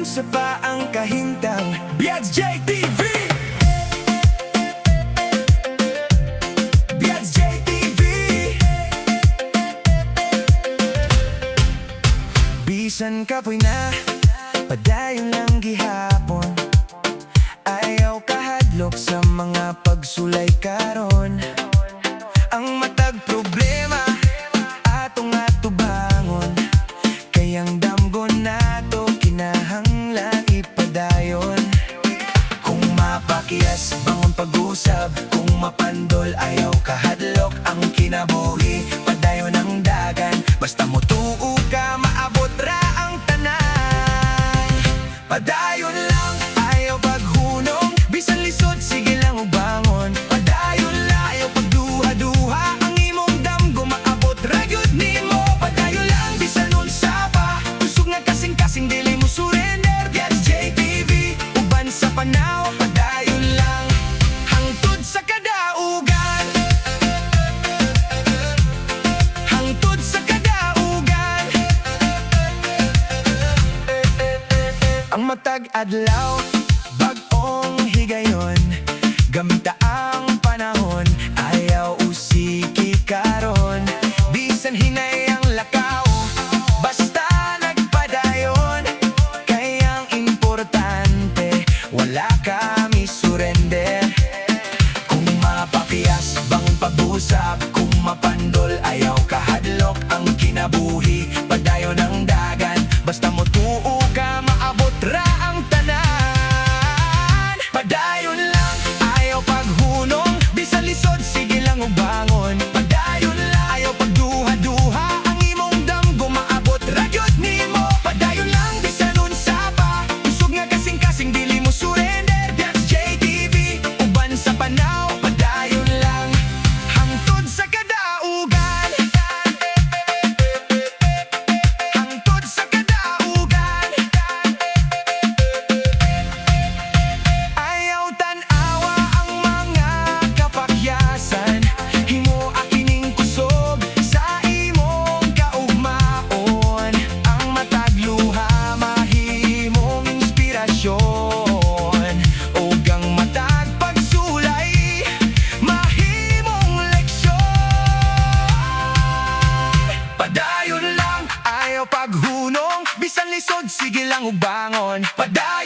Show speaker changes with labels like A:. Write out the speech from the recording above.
A: sa paang kahintang Biads JTV. Biads JTV. Bisan kapoy na padayon lang gihapon, ayaw kahadlok sa mga pagsulay karon. Ang matag problema atong atubangon, kayang damgon nato kinahanglan ipadayon. Kung mapakiyas bangon pag-usab, kung mapandol ayaw kahadlok ang kinabuhi. Padayon ang dagan basta motuo ka, maabot ra ang tanan. Padayon lang ayaw paghunong, bisan lisod sige lang og bangon. Padayon lang ayaw pagduha-duha, ang imong damgo maabot ra gyud nimo. Padayon lang bisan unsa pa, kusog nga kasing-kasing dili mo surrender. Biads JTV uban sa panaw. Padayon lang hangtod sa kadaugan, hangtod sa kadaugan. Ang matag adlaw bag-ong higayon, gamita ang panahon ayaw usiki karon. Bisan hinay ang lakaw basta nagpadayon, kayang importante wala kami surrender. Kung mapakiyas bang pag-usap, kung mapandol ayaw kahadlok ang kinabuhi. Padayon ang dagan basta motuo ka, maabot ra ang tanan. Padayon lang ayaw paghunong, bisan lisod sige lang og bangon. Padayon lang ayaw pagduha-duha, ang imong damgo maabot ra gyud nimo. Padayon lang bisan unsa pa, kusog nga kasing-kasing dili mo surrender. Biads JTV uban sa panaw. Padayon lang hangtod sa kadaugan, hangtod sa kadaugan. Ayaw tan-awa ang mga kapakyasan, himo akining kusog sa imong kaugmaon. Ang matag luha mahimong inspirasyon, ug ang matag pagsulay mahimong leksyon. Padayon lang ayaw paghunong, bisan lisod sige lang og bangon. Padayon